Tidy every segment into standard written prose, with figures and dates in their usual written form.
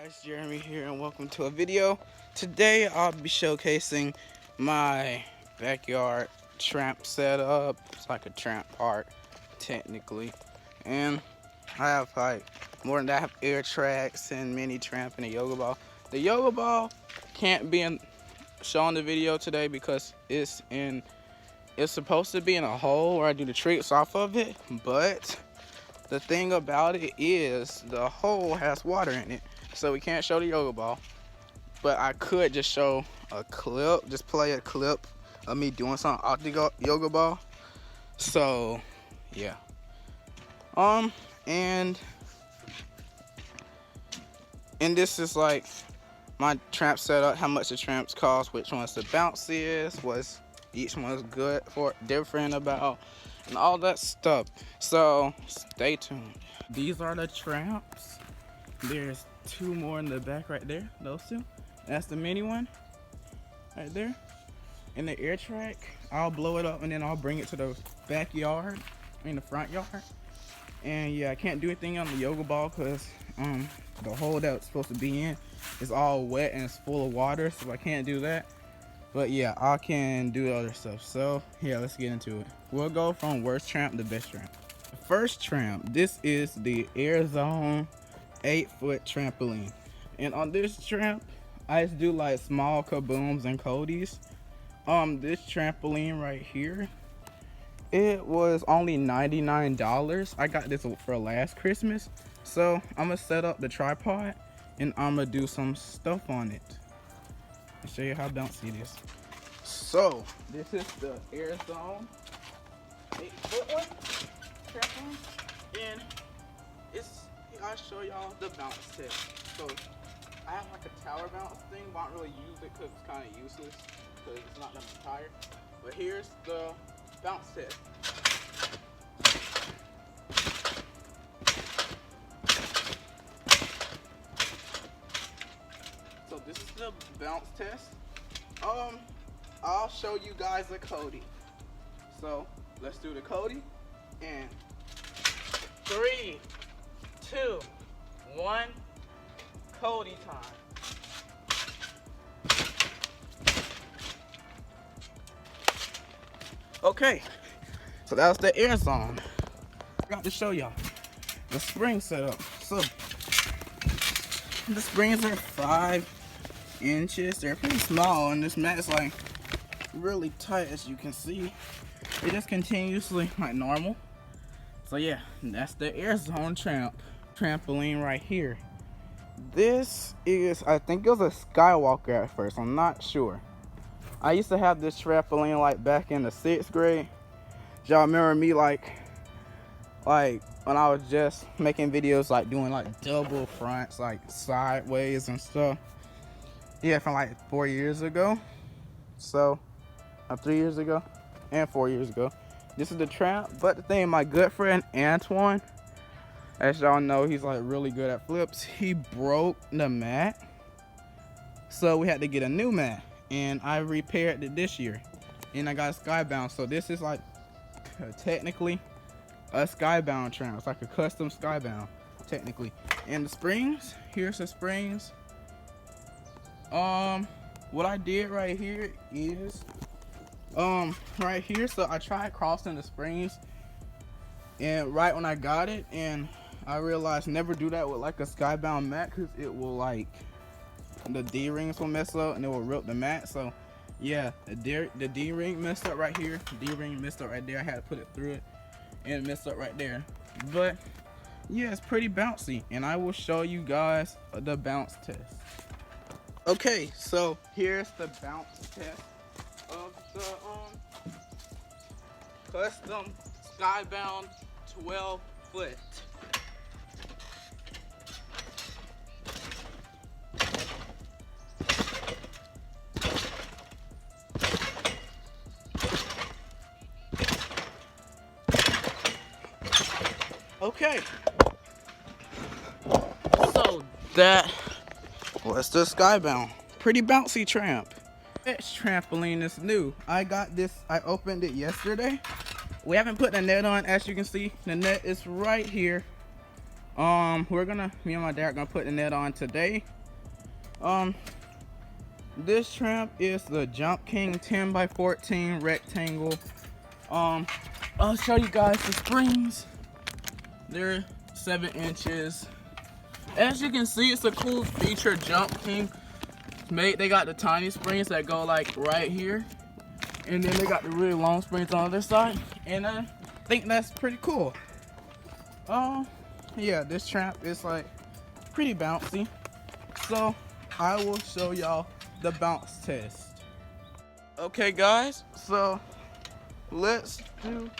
guys, Jeremy here and welcome to a video. Today I'll be showcasing my backyard tramp setup. It's like a tramp park technically, and I have like more than that. I have air tracks and mini tramp and a yoga ball. The yoga ball can't be shown in the video today because it's supposed to be in a hole where I do the tricks off of it, but the thing about it is the hole has water in it, so we can't show the yoga ball. But I could just show a clip, just play a clip of me doing something off the yoga ball. So yeah. And this is like my tramp setup, how much the tramps cost, which ones the bounce is, what's each one's good for, different about, and all that stuff. So stay tuned. These are the tramps. There's two more in the back right there, those two. That's the mini one right there. And the air track, I'll blow it up and then I'll bring it to the backyard, the front yard. And yeah, I can't do anything on the yoga ball because the hole that it's supposed to be in is all wet and it's full of water, so I can't do that. But yeah, I can do other stuff. So yeah, let's get into it. We'll go from worst tramp to best tramp. First tramp, this is the Air Zone 8-foot trampoline. And on this tramp, I just do like small kabooms and Codys. This trampoline right here, it was only $99. I got this for last Christmas. So I'm gonna set up the tripod and I'm gonna do some stuff on it. I'll show you how bouncy it is. So this is the Air Zone 8-foot one trampoline, and I'll show y'all the bounce test. So I have like a tower bounce thing, but I don't really use it because it's kind of useless because it's not that much higher. But here's the bounce test. So this is the bounce test. I'll show you guys a Cody. So let's do the Cody, and 3, 2, 1, Cody time. Okay, so that was the Air Zone. I got to show y'all the spring setup. So the springs are 5 inches. They're pretty small, and this mat is like really tight, as you can see. It just continuously like normal. So yeah, that's the Air Zone trampoline right here. This is, I think it was a Skywalker at first, I'm not sure. I used to have this trampoline like back in the 6th grade. Y'all remember me like when I was just making videos like doing like double fronts, like sideways and stuff. Yeah, from like 4 years ago. So 3 years ago and 4 years ago. This is the tramp. But the thing, my good friend Antoine, as y'all know, he's like really good at flips. He broke the mat, so we had to get a new mat, and I repaired it this year, and I got a skybound. So this is like technically a skybound tramp. It's like a custom skybound technically. And the springs, here's the springs. What I did right here is right here, so I tried crossing the springs, and right when I got it, and I realized never do that with like a skybound mat because it will like, the D-rings will mess up and it will rip the mat. So yeah, the D-ring messed up right here, D-ring messed up right there. I had to put it through it, and it messed up right there. But yeah, it's pretty bouncy, and I will show you guys the bounce test. Okay, so here's the bounce test of the custom skybound 12-foot. Okay, so that was the skybound. Pretty bouncy tramp. This trampoline is new. I got this, I opened it yesterday. We haven't put the net on, as you can see. The net is right here. Me and my dad are gonna put the net on today. Um, this tramp is the Jump King 10 by 14 rectangle. I'll show you guys the springs. They're 7 inches. As you can see, it's a cool feature. Jump King they got the tiny springs that go like right here, and then they got the really long springs on the other side, and I think that's pretty cool. Yeah, this tramp is like pretty bouncy, so I will show y'all the bounce test. Okay guys, so let's do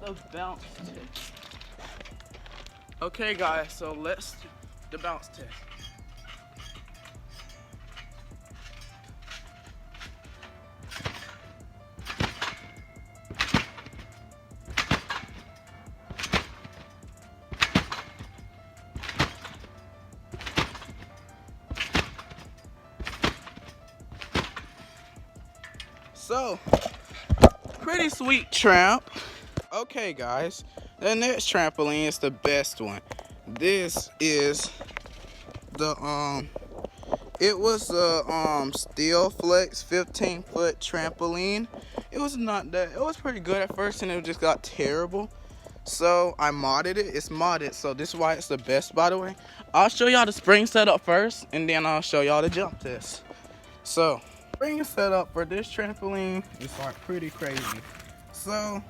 the bounce test. Okay guys, so let's do the bounce test. So, pretty sweet tramp. Okay guys, the next trampoline is the best one. This is the it was a Steel Flex 15-foot trampoline. It was pretty good at first, and it just got terrible. So I modded it. It's modded, so this is why it's the best, by the way. I'll show y'all the spring setup first, and then I'll show y'all the jump test. So, spring setup for this trampoline is like pretty crazy. So,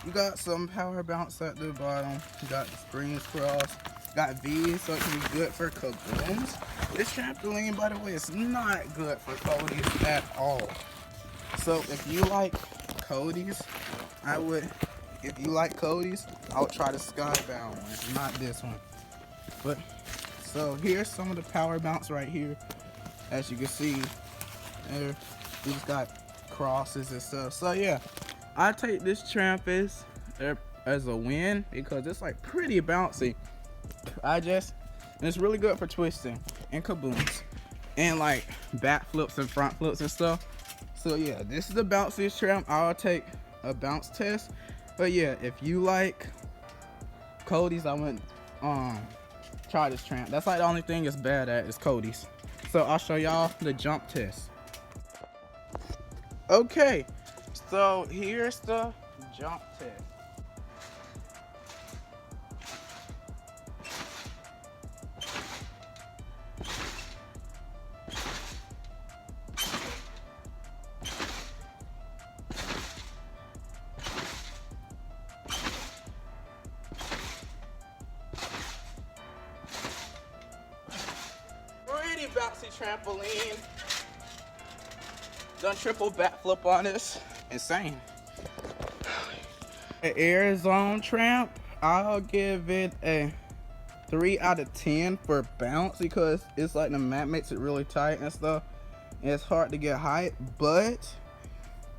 you got some power bounce at the bottom. You got the springs crossed. Got V's, so it can be good for kabooms. This trampoline, by the way, is not good for Cody's at all. So if you like Cody's, I would try the Skybound one, not this one. But so here's some of the power bounce right here. As you can see, there we just got crosses and stuff. So yeah, I take this tramp as a win because it's like pretty bouncy. And it's really good for twisting and kabooms and like back flips and front flips and stuff. So yeah, this is the bounciest tramp. I'll take a bounce test. But yeah, if you like Cody's, I wouldn't try this tramp. That's like the only thing it's bad at is Cody's. So I'll show y'all the jump test. Okay, so here's the jump test. Pretty bouncy trampoline. Done triple backflip on this. Insane. The Air Zone tramp, I'll give it a 3 out of 10 for bounce because it's like the mat makes it really tight and stuff. And it's hard to get height, but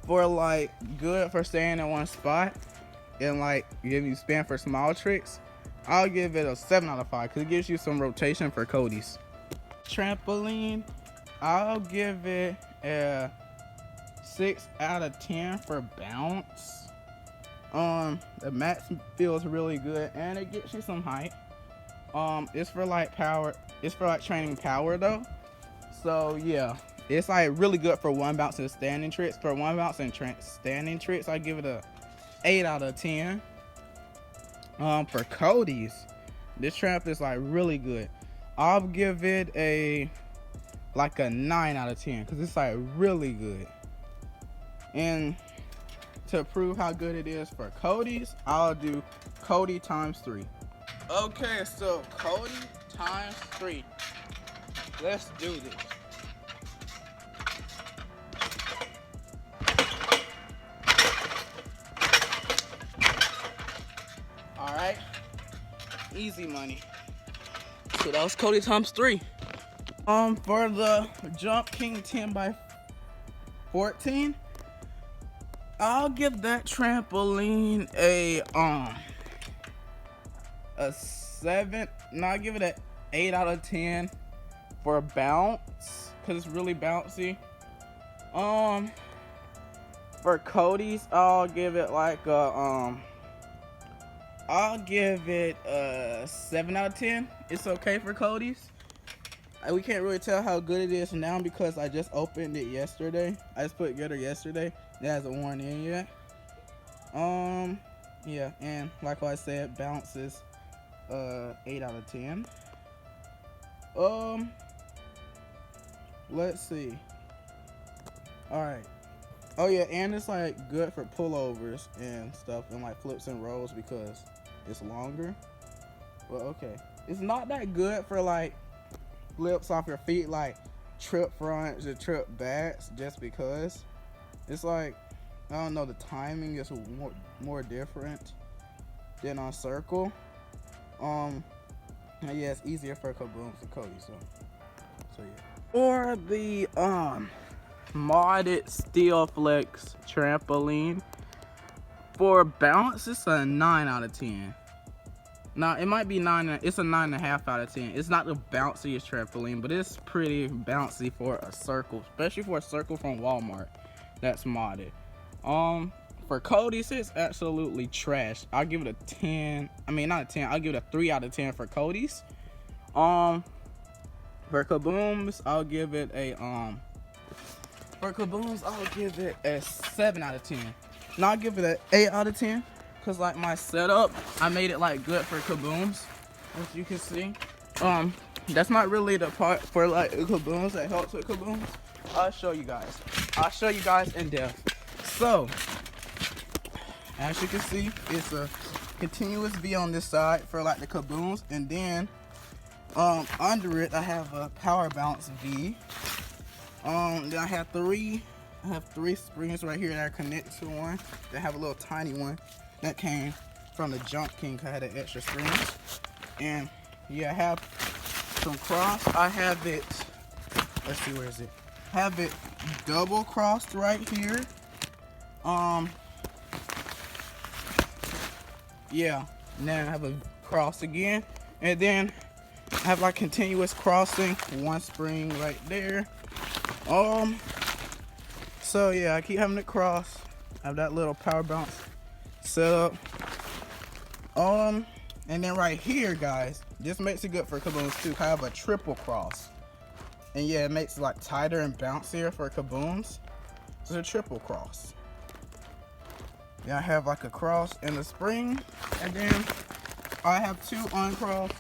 for like good for staying in one spot and like giving you spin for small tricks, I'll give it a 7 out of 5 because it gives you some rotation for Cody's. Trampoline, I'll give it a 6 out of 10 for bounce. The mat feels really good and it gets you some height. It's for like power. It's for like training power though. So yeah, it's like really good for one bounce and standing tricks. For one bounce and standing tricks, I give it a 8 out of 10. For Cody's, this tramp is like really good. I'll give it a 9 out of 10 because it's like really good. And to prove how good it is for Cody's, I'll do Cody times 3. Okay, so Cody times 3. Let's do this. Alright, easy money. So that was Cody times 3. For the Jump King 10 by 14, I'll give that trampoline a 7. No, I'll give it an 8 out of 10 for bounce because it's really bouncy. For Cody's, I'll give it like a I'll give it a 7 out of 10. It's okay for Cody's. we can't really tell how good it is now because I just opened it yesterday. I just put it together yesterday. It hasn't worn in yet. Yeah, and like I said, bounces 8 out of 10. Let's see. All right. Oh yeah, and it's like good for pullovers and stuff and like flips and rolls because it's longer. Well, okay, it's not that good for like flips off your feet, like trip fronts or trip backs, just because it's like, I don't know, the timing is more different than on circle. Yeah, it's easier for kabooms and Cody, so yeah. Or the modded Steel Flex trampoline, for bounce it's a 9 out of 10. Now it might be 9, it's a 9.5 out of 10. It's not the bounciest trampoline, but it's pretty bouncy for a circle, especially for a circle from Walmart that's modded. For Cody's, it's absolutely trash. I'll give it a 10. I mean, not a 10. I'll give it a 3 out of 10 for Cody's. For Kabooms, I'll give it a 7 out of 10. Now I'll give it an 8 out of 10 because like my setup, I made it like good for Kabooms, as you can see. That's not really the part for like Kabooms that helps with Kabooms. I'll show you guys. I'll show you guys in depth. So, as you can see, it's a continuous V on this side for like the Kabooms, and then under it I have a power bounce V. Then I have three springs right here that are connected to one. They have a little tiny one that came from the Jump King. I had an extra spring. And yeah, I have some cross. I have it, let's see, where is it? I have it double crossed right here. Yeah, now I have a cross again, and then I have like continuous crossing, one spring right there. So yeah, I keep having to cross. I have that little power bounce set up. And then right here, guys, this makes it good for Kabooms too. I have a triple cross, and yeah, it makes it like tighter and bouncier for Kabooms. It's a triple cross. Yeah, I have like a cross and a spring, and then I have 2 uncrossed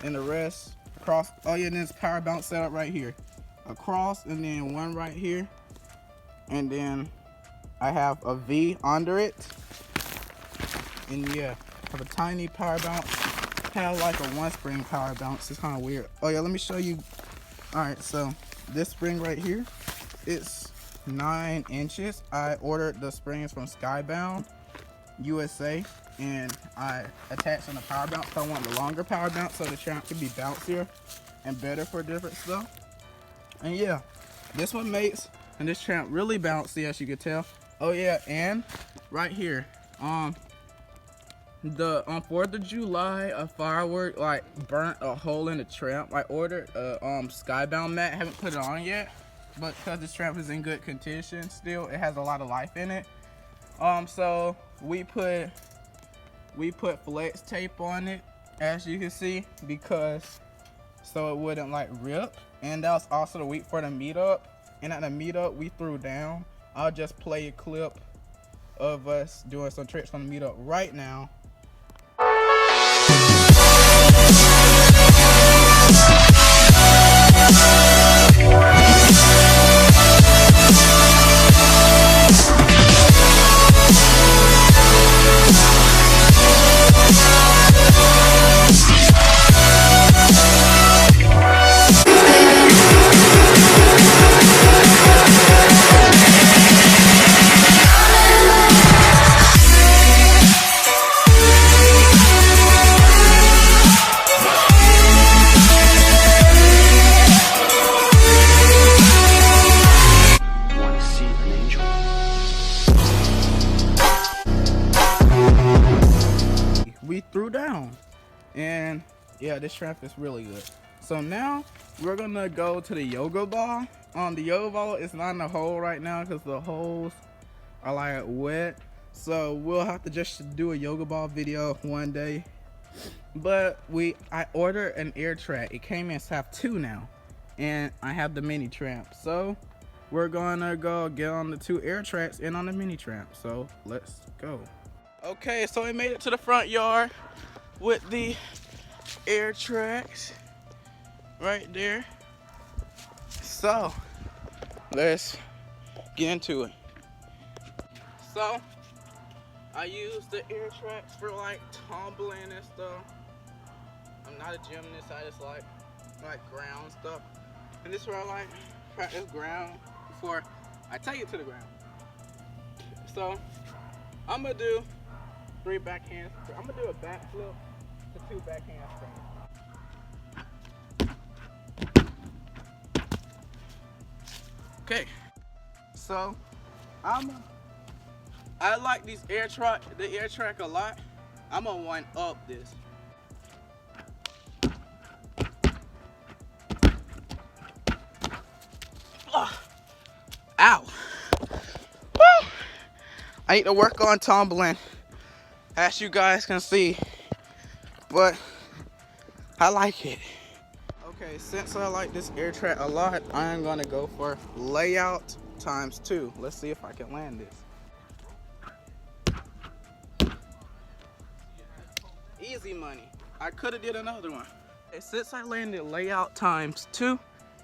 and the rest cross. Oh yeah, and then it's power bounce set up right here. A cross and then one right here, and then I have a V under it, and yeah, I have a tiny power bounce, kind of like a 1 spring power bounce. It's kind of weird. Oh yeah, let me show you. All right, so this spring right here, it's 9 inches. I ordered the springs from Skybound USA, and I attached on the power bounce. So I want the longer power bounce so the tramp can be bouncier and better for different stuff. And yeah, this one makes and this tramp really bouncy, as you can tell. Oh yeah, and right here, the 4th of July, a firework like burnt a hole in the tramp. I ordered a Skybound mat. I haven't put it on yet, but because this tramp is in good condition still, it has a lot of life in it. So we put flex tape on it, as you can see, because so it wouldn't like rip. And that was also the week for the meetup, and at the meetup we threw down. I'll just play a clip of us doing some tricks from the meetup right now. We threw down, and yeah, this tramp is really good. So now we're gonna go to the yoga ball. The yoga ball is not in the hole right now because the holes are like wet, so we'll have to just do a yoga ball video one day. But I ordered an air track. It came in, so I have 2 now, and I have the mini tramp. So we're gonna go get on the 2 air tracks and on the mini tramp. So let's go. Okay, so we made it to the front yard with the air tracks right there. So let's get into it. So I use the air tracks for like tumbling and stuff. I'm not a gymnast, I just like ground stuff. And this is where I like practice ground before I take it to the ground. So I'm gonna do 3 backhands. I'm gonna do a backflip to 2 backhand springs. Okay, so I like the air track a lot. I'm gonna one up this. Ow! Woo! I need to work on tumbling, as you guys can see, but I like it. Okay, since I like this air track a lot, I am gonna go for layout times 2. Let's see if I can land this. Easy money. I could have did another one. Okay, since I landed layout times 2,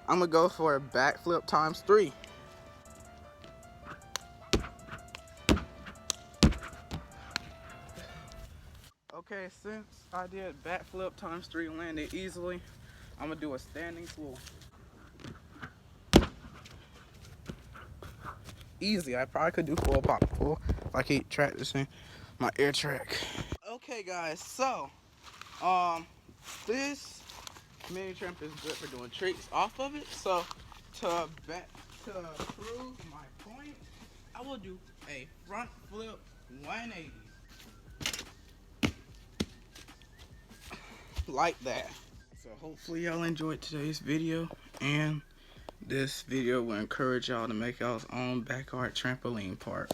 I'm gonna go for a backflip times 3. Okay, since I did backflip times 3 and landed easily, I'm gonna do a standing floor. Easy. I probably could do full pop full if I keep practicing my air track. Okay, guys. So, this mini tramp is good for doing tricks off of it. So, to prove my point, I will do a front flip 180. Like that. So hopefully y'all enjoyed today's video, and this video will encourage y'all to make y'all's own backyard trampoline park.